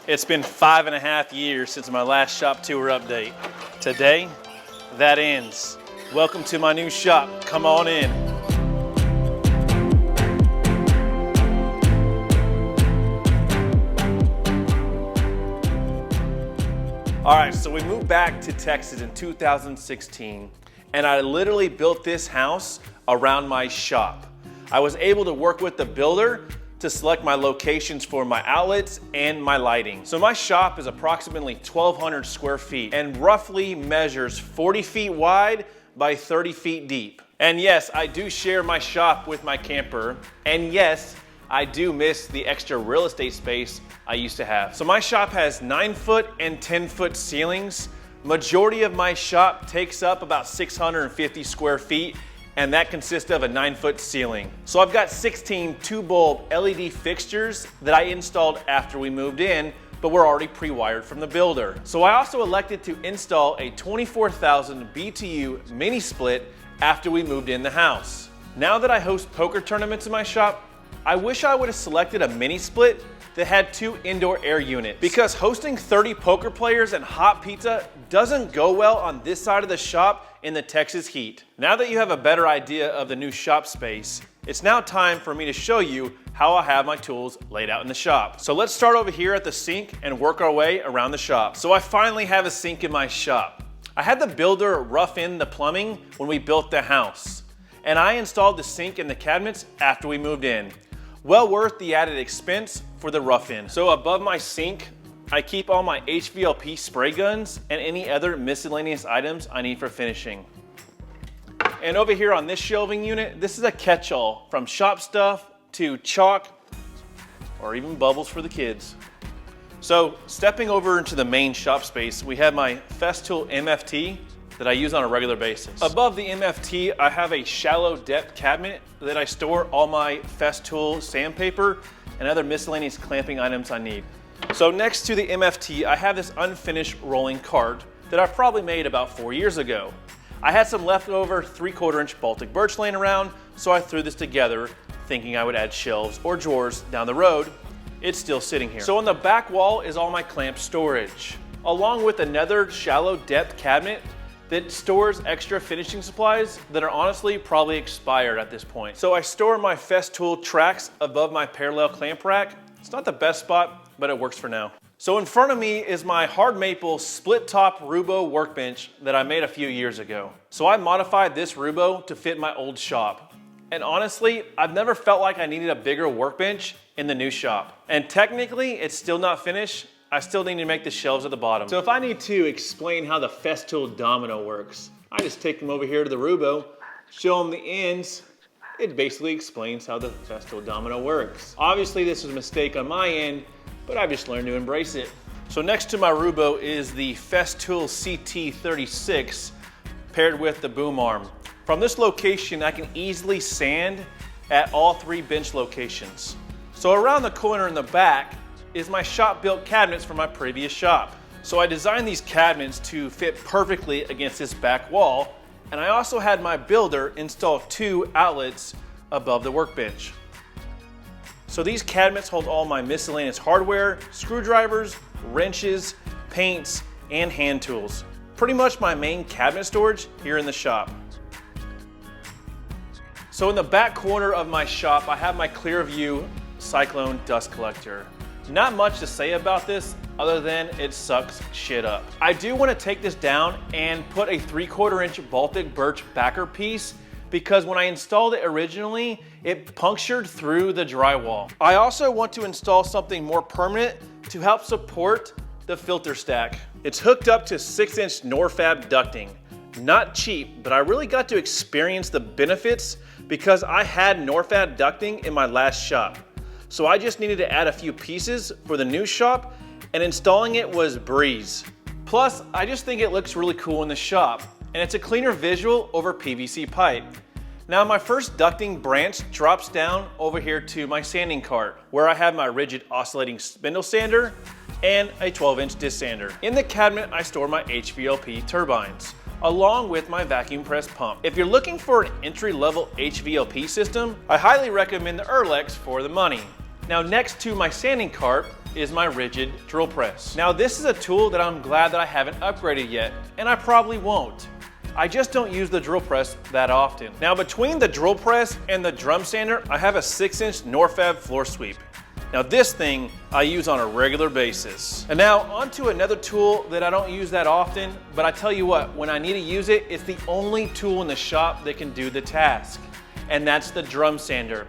It's been 5.5 years since my last shop tour update. Today, that ends. Welcome to my new shop. Come on in. All right, so we moved back to Texas in 2016, and I literally built this house around my shop. I was able to work with the builder to select my locations for my outlets and my lighting. So my shop is approximately 1,200 square feet and roughly measures 40 feet wide by 30 feet deep. And yes, I do share my shop with my camper. And yes, I do miss the extra real estate space I used to have. So my shop has 9-foot and 10-foot ceilings. Majority of my shop takes up about 650 square feet, and that consists of a 9-foot ceiling. So I've got 16 2-bulb LED fixtures that I installed after we moved in, but were already pre-wired from the builder. So I also elected to install a 24,000 BTU mini split after we moved in the house. Now that I host poker tournaments in my shop, I wish I would have selected a mini split that had 2 indoor air units, because hosting 30 poker players and hot pizza doesn't go well on this side of the shop in the Texas heat. Now that you have a better idea of the new shop space, it's now time for me to show you how I have my tools laid out in the shop. So let's start over here at the sink and work our way around the shop. So I finally have a sink in my shop. I had the builder rough in the plumbing when we built the house, and I installed the sink and the cabinets after we moved in. Well worth the added expense for the rough in. So above my sink, I keep all my HVLP spray guns and any other miscellaneous items I need for finishing. And over here on this shelving unit, this is a catch-all from shop stuff to chalk or even bubbles for the kids. So stepping over into the main shop space, we have my Festool MFT that I use on a regular basis. Above the MFT, I have a shallow depth cabinet that I store all my Festool sandpaper and other miscellaneous clamping items I need. So next to the MFT, I have this unfinished rolling cart that I probably made about 4 years ago. I had some leftover 3/4 inch Baltic birch laying around, so I threw this together thinking I would add shelves or drawers down the road. It's still sitting here. So on the back wall is all my clamp storage, along with another shallow depth cabinet that stores extra finishing supplies that are honestly probably expired at this point. So I store my Festool tracks above my parallel clamp rack. It's not the best spot, but it works for now. So in front of me is my hard maple split top Rubo workbench that I made a few years ago. So I modified this Rubo to fit my old shop. And honestly, I've never felt like I needed a bigger workbench in the new shop. And technically, it's still not finished. I still need to make the shelves at the bottom. So if I need to explain how the Festool domino works, I just take them over here to the Rubo, show them the ends. It basically explains how the Festool domino works. Obviously this was a mistake on my end, but I've just learned to embrace it. So next to my Rubo is the Festool CT36 paired with the boom arm. From this location, I can easily sand at all 3 bench locations. So around the corner in the back is my shop-built cabinets from my previous shop. So I designed these cabinets to fit perfectly against this back wall, and I also had my builder install 2 outlets above the workbench. So these cabinets hold all my miscellaneous hardware, screwdrivers, wrenches, paints, and hand tools. Pretty much my main cabinet storage here in the shop. So in the back corner of my shop, I have my Clearview Cyclone dust collector. Not much to say about this other than it sucks shit up. I do want to take this down and put a 3/4 inch Baltic birch backer piece, because when I installed it originally, it punctured through the drywall. I also want to install something more permanent to help support the filter stack. It's hooked up to 6-inch Norfab ducting. Not cheap, but I really got to experience the benefits because I had Norfab ducting in my last shop. So I just needed to add a few pieces for the new shop, and installing it was breeze. Plus, I just think it looks really cool in the shop, and it's a cleaner visual over PVC pipe. Now my first ducting branch drops down over here to my sanding cart, where I have my rigid oscillating spindle sander and a 12-inch disc sander. In the cabinet, I store my HVLP turbines, along with my vacuum press pump. If you're looking for an entry-level HVLP system, I highly recommend the Erlex for the money. Now next to my sanding cart is my rigid drill press. Now this is a tool that I'm glad that I haven't upgraded yet, and I probably won't. I just don't use the drill press that often. Now between the drill press and the drum sander, I have a 6-inch Norfab floor sweep. Now this thing I use on a regular basis. And now onto another tool that I don't use that often, but I tell you what, when I need to use it, it's the only tool in the shop that can do the task, and that's the drum sander.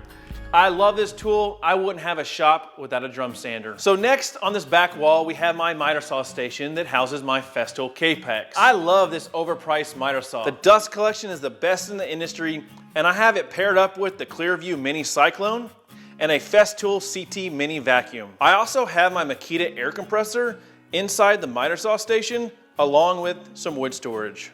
I love this tool. I wouldn't have a shop without a drum sander. So next on this back wall, we have my miter saw station that houses my Festool K-Pex. I love this overpriced miter saw. The dust collection is the best in the industry, and I have it paired up with the Clearview Mini Cyclone and a Festool CT Mini Vacuum. I also have my Makita air compressor inside the miter saw station, along with some wood storage.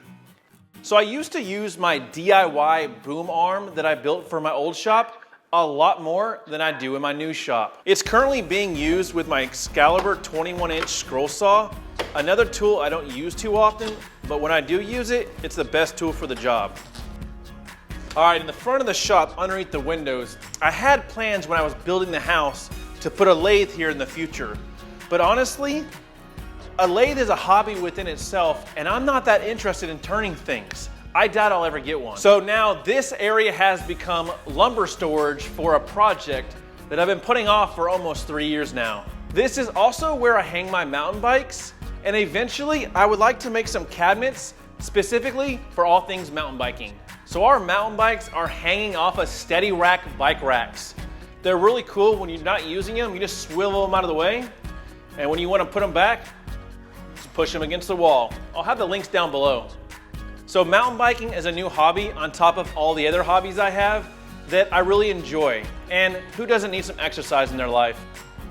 So I used to use my DIY boom arm that I built for my old shop a lot more than I do in my new shop. It's currently being used with my Excalibur 21-inch scroll saw, another tool I don't use too often, but when I do use it, it's the best tool for the job. All right, in the front of the shop, underneath the windows, I had plans when I was building the house to put a lathe here in the future. But honestly, a lathe is a hobby within itself, and I'm not that interested in turning things. I doubt I'll ever get one. So now this area has become lumber storage for a project that I've been putting off for almost 3 years now. This is also where I hang my mountain bikes, and eventually I would like to make some cabinets specifically for all things mountain biking. So our mountain bikes are hanging off of steady rack bike racks. They're really cool. When you're not using them, you just swivel them out of the way, and when you want to put them back, just push them against the wall. I'll have the links down below. So mountain biking is a new hobby on top of all the other hobbies I have that I really enjoy. And who doesn't need some exercise in their life?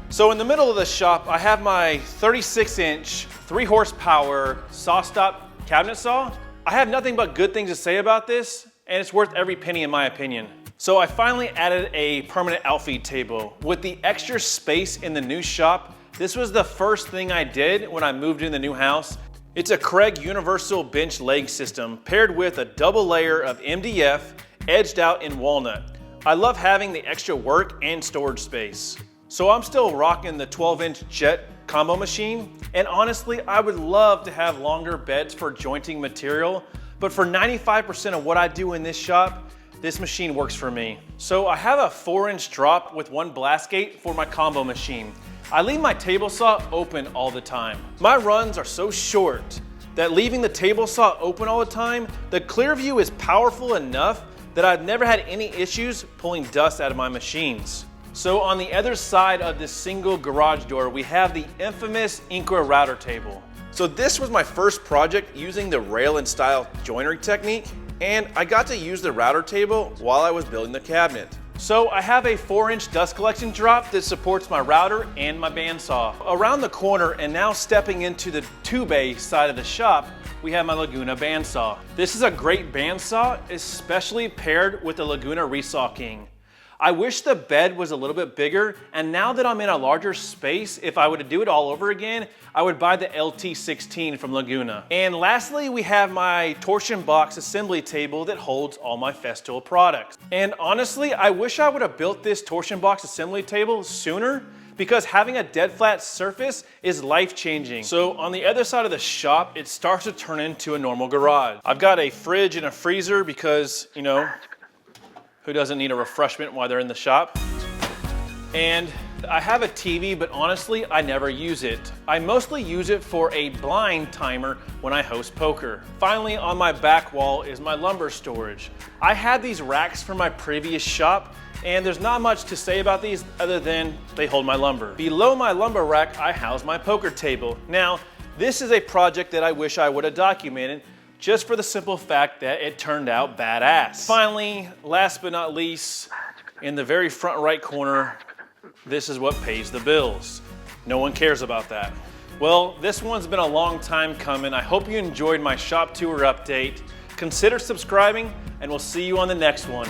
So in the middle of the shop, I have my 36-inch, 3-horsepower saw stop cabinet saw. I have nothing but good things to say about this, and it's worth every penny in my opinion. So I finally added a permanent outfeed table. With the extra space in the new shop, this was the first thing I did when I moved in the new house. It's a Craig universal bench leg system paired with a double layer of MDF edged out in walnut. I love having the extra work and storage space. So I'm still rocking the 12-inch jet combo machine, and honestly, I would love to have longer beds for jointing material, but for 95% of what I do in this shop, this machine works for me. So I have a 4-inch drop with 1 blast gate for my combo machine. I leave my table saw open all the time. My runs are so short that leaving the table saw open all the time, the Clearview is powerful enough that I've never had any issues pulling dust out of my machines. So on the other side of this single garage door, we have the infamous Inqua router table. So this was my first project using the rail and style joinery technique, and I got to use the router table while I was building the cabinet. So I have a 4-inch dust collection drop that supports my router and my bandsaw. Around the corner, and now stepping into the 2-bay side of the shop, we have my Laguna bandsaw. This is a great bandsaw, especially paired with the Laguna Resaw King. I wish the bed was a little bit bigger, and now that I'm in a larger space, if I were to do it all over again, I would buy the LT16 from Laguna. And lastly, we have my torsion box assembly table that holds all my Festool products. And honestly, I wish I would have built this torsion box assembly table sooner, because having a dead flat surface is life-changing. So on the other side of the shop, it starts to turn into a normal garage. I've got a fridge and a freezer because, you know, who doesn't need a refreshment while they're in the shop? And I have a TV, but honestly, I never use it. I mostly use it for a blind timer when I host poker. Finally, on my back wall is my lumber storage. I had these racks from my previous shop, and there's not much to say about these other than they hold my lumber. Below my lumber rack, I house my poker table. Now, this is a project that I wish I would have documented, just for the simple fact that it turned out badass. Finally, last but not least, in the very front right corner, this is what pays the bills. No one cares about that. Well, this one's been a long time coming. I hope you enjoyed my shop tour update. Consider subscribing, and we'll see you on the next one.